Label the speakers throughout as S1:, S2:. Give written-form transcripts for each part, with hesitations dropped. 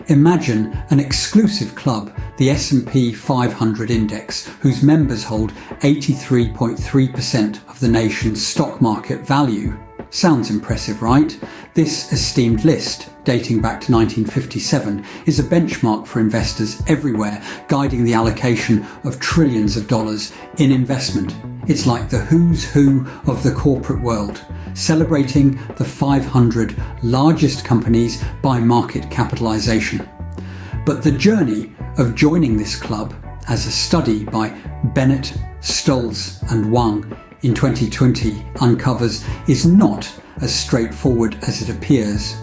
S1: Imagine an exclusive club, the S&P 500 Index, whose members hold 83.3% of the nation's stock market value. Sounds impressive, right? This esteemed list, dating back to 1957, is a benchmark for investors everywhere, guiding the allocation of trillions of dollars in investment. It's like the who's who of the corporate world, celebrating the 500 largest companies by market capitalization. But the journey of joining this club, as a study by Bennett, Stolz and Wang in 2020 uncovers, is not as straightforward as it appears.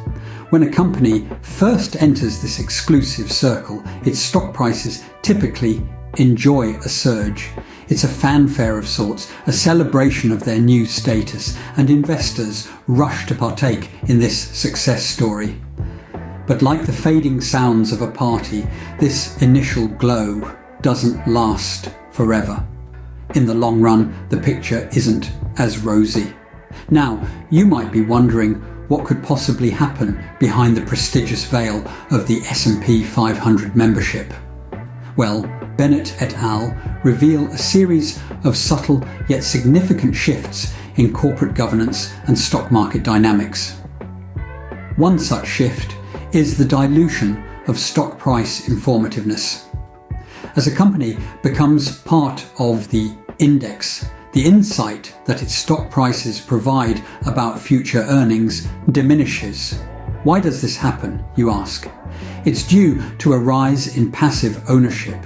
S1: When a company first enters this exclusive circle, its stock prices typically enjoy a surge. It's a fanfare of sorts, a celebration of their new status, and investors rush to partake in this success story. But like the fading sounds of a party, this initial glow doesn't last forever. In the long run, the picture isn't as rosy. Now, you might be wondering what could possibly happen behind the prestigious veil of the S&P 500 membership. Well, Bennett et al. Reveal a series of subtle yet significant shifts in corporate governance and stock market dynamics. One such shift is the dilution of stock price informativeness. As a company becomes part of the index, the insight that its stock prices provide about future earnings diminishes. Why does this happen, you ask? It's due to a rise in passive ownership.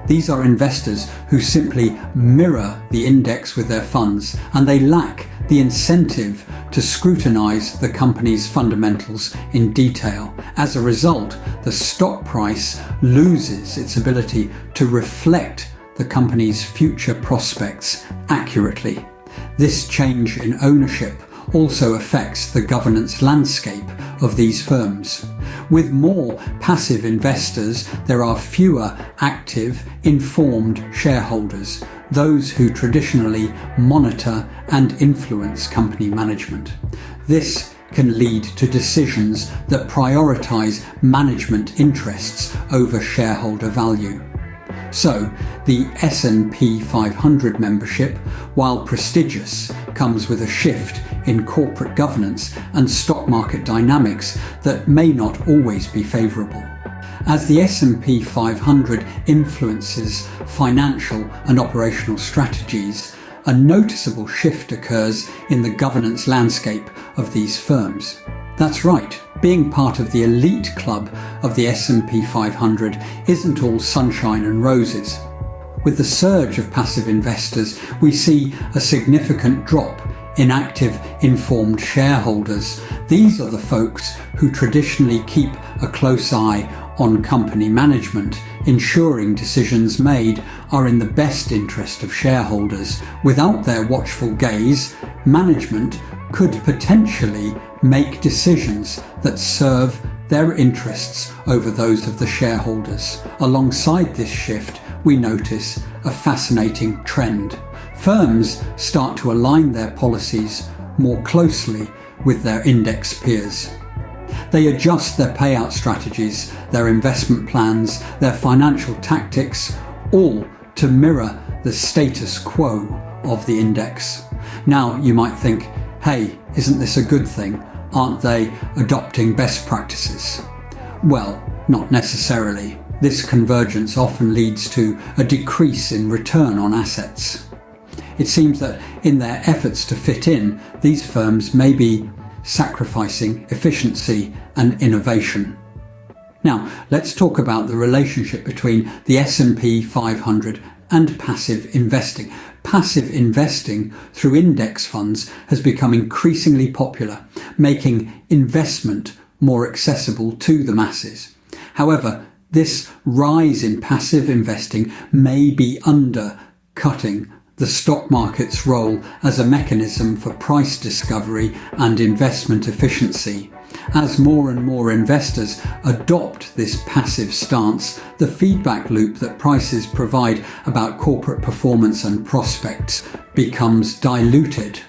S1: These are investors who simply mirror the index with their funds, and they lack the incentive to scrutinize the company's fundamentals in detail. As a result, the stock price loses its ability to reflect the company's future prospects accurately. This change in ownership also affects the governance landscape of these firms. With more passive investors, there are fewer active, informed shareholders, those who traditionally monitor and influence company management. This can lead to decisions that prioritize management interests over shareholder value. So, the S&P 500 membership, while prestigious, comes with a shift in corporate governance and stock market dynamics that may not always be favourable. As the S&P 500 influences financial and operational strategies, a noticeable shift occurs in the governance landscape of these firms. That's right, being part of the elite club of the S&P 500 isn't all sunshine and roses. With the surge of passive investors, we see a significant drop in active, informed shareholders. These are the folks who traditionally keep a close eye on company management, ensuring decisions made are in the best interest of shareholders. Without their watchful gaze, management could potentially make decisions that serve their interests over those of the shareholders. Alongside this shift, we notice a fascinating trend. Firms start to align their policies more closely with their index peers. They adjust their payout strategies, their investment plans, their financial tactics, all to mirror the status quo of the index. Now you might think, hey, isn't this a good thing? Aren't they adopting best practices? Well, not necessarily. This convergence often leads to a decrease in return on assets. It seems that in their efforts to fit in, these firms may be sacrificing efficiency and innovation. Now, let's talk about the relationship between the S&P 500 and passive investing. Passive investing through index funds has become increasingly popular, making investment more accessible to the masses. However, this rise in passive investing may be undercutting the stock market's role as a mechanism for price discovery and investment efficiency. As more and more investors adopt this passive stance, the feedback loop that prices provide about corporate performance and prospects becomes diluted.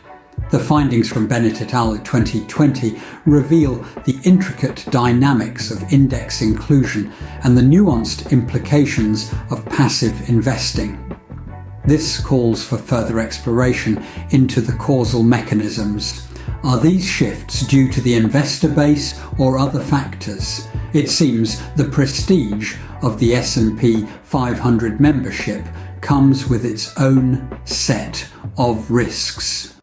S1: The findings from Bennett et al. 2020 reveal the intricate dynamics of index inclusion and the nuanced implications of passive investing. This calls for further exploration into the causal mechanisms. Are these shifts due to the investor base or other factors? It seems the prestige of the S&P 500 membership comes with its own set of risks.